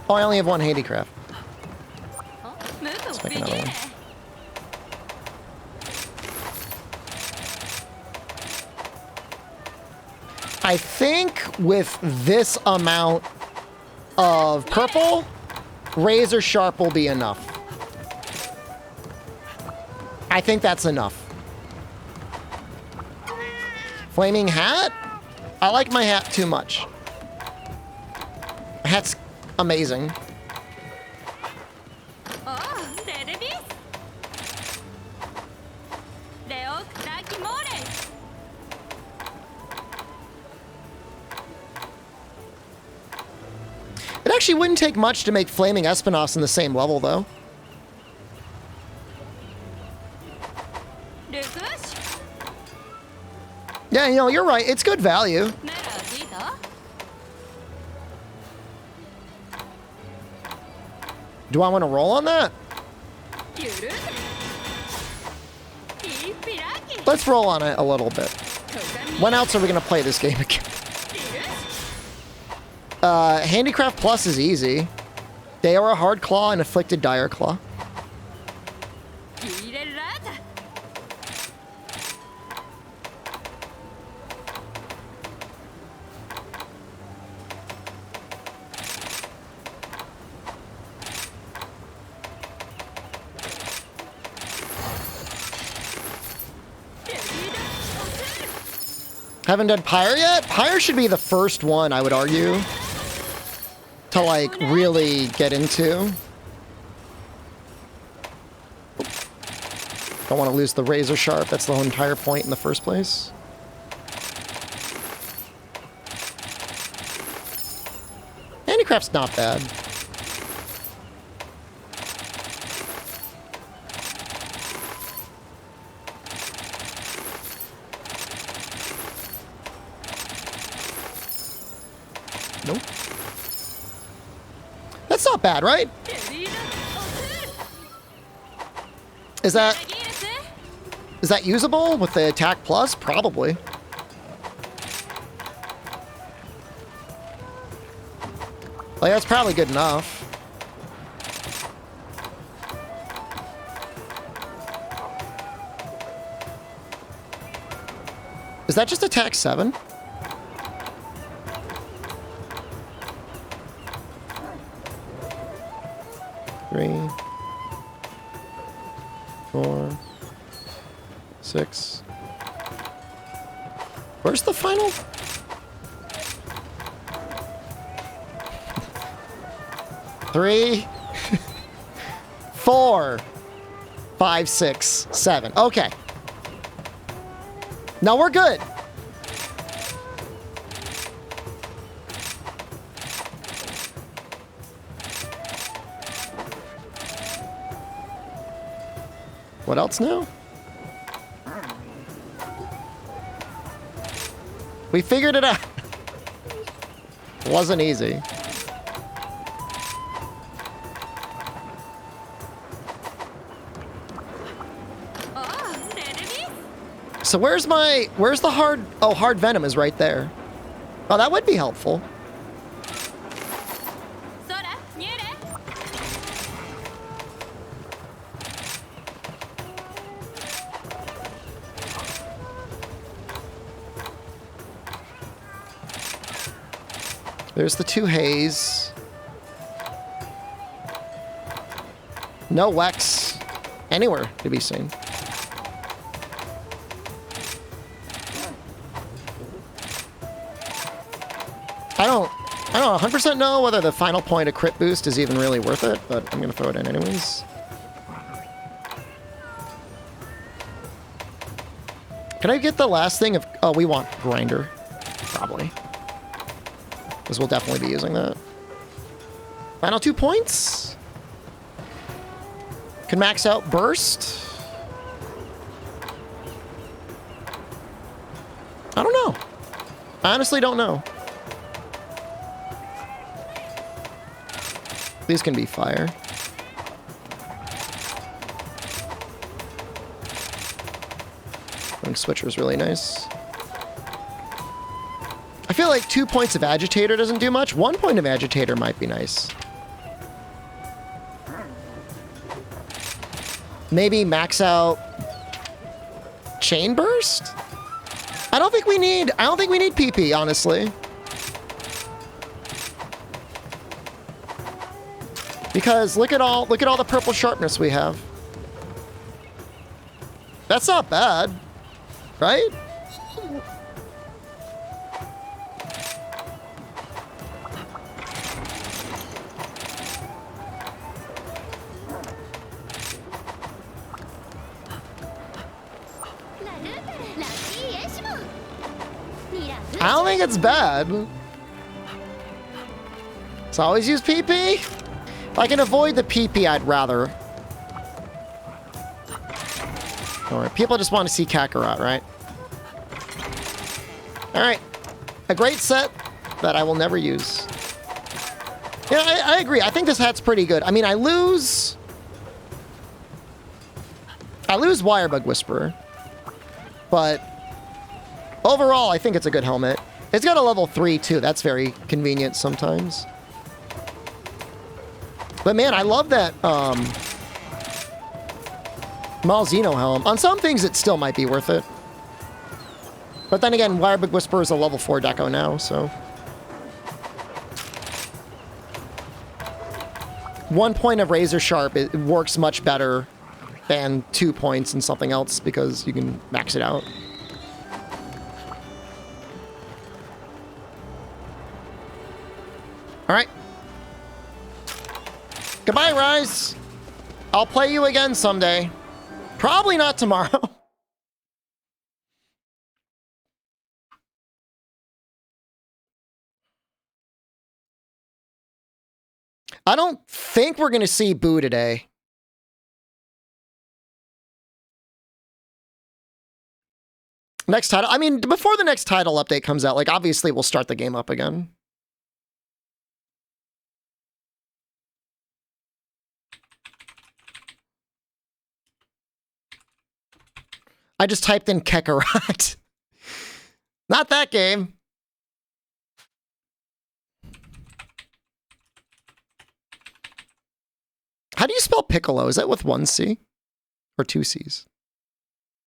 Oh, I only have one handicraft. Let's make another one. I think with this amount of purple, Razor Sharp will be enough. I think that's enough. Flaming hat? I like my hat too much. Hat's amazing. It actually wouldn't take much to make Flaming Espinos in the same level, though. Yeah, you know, you're right. It's good value. Do I want to roll on that? Let's roll on it a little bit. When else are we going to play this game again? Handicraft Plus is easy. They are a Hard Claw and Afflicted Dire Claw. Haven't done Pyre yet? Pyre should be the first one, I would argue, to, like, really get into. Don't want to lose the Razor Sharp. That's the whole entire point in the first place. Handicraft's not bad. Nope. That's not bad, right? Is that usable with the attack plus? Probably. Like, that's probably good enough. Is that just attack 7? 4, 6. Where's the final? 3, 4, 5, 6, 7. Okay. Now we're good. What else now? We figured it out. It wasn't easy. So where's the hard, oh, hard venom is right there. Oh, that would be helpful. There's the 2 haze. No Wex anywhere to be seen. I don't 100% know whether the final point of crit boost is even really worth it, but I'm gonna throw it in anyways. Can I get the last thing of... Oh, we want grinder. Probably. Because we'll definitely be using that. Final 2 points. Can max out burst. I don't know. I honestly don't know. These can be fire. And switcher is really nice. I feel like 2 points of agitator doesn't do much. 1 point of agitator might be nice. Maybe max out chain burst? I don't think we need PP, honestly. Because look at all the purple sharpness we have. That's not bad, right? I don't think it's bad. So always use PP. If I can avoid the PP, I'd rather. Alright, people just want to see Kakarot, right? Alright. A great set that I will never use. Yeah, I agree. I think this hat's pretty good. I mean, I lose Wirebug Whisperer. But overall, I think it's a good helmet. It's got a level 3, too. That's very convenient sometimes. But man, I love that Malzeno helm. On some things, it still might be worth it. But then again, Wirebug Whisperer is a level 4 deco now, so... 1 point of Razor Sharp, it works much better than 2 points in something else because you can max it out. Alright. Goodbye, Rise. I'll play you again someday. Probably not tomorrow. I don't think we're going to see Boo today. Next title. I mean, before the next title update comes out, like, obviously we'll start the game up again. I just typed in Kakarot. Not that game. How do you spell Piccolo? Is that with 1 C? Or 2 C's?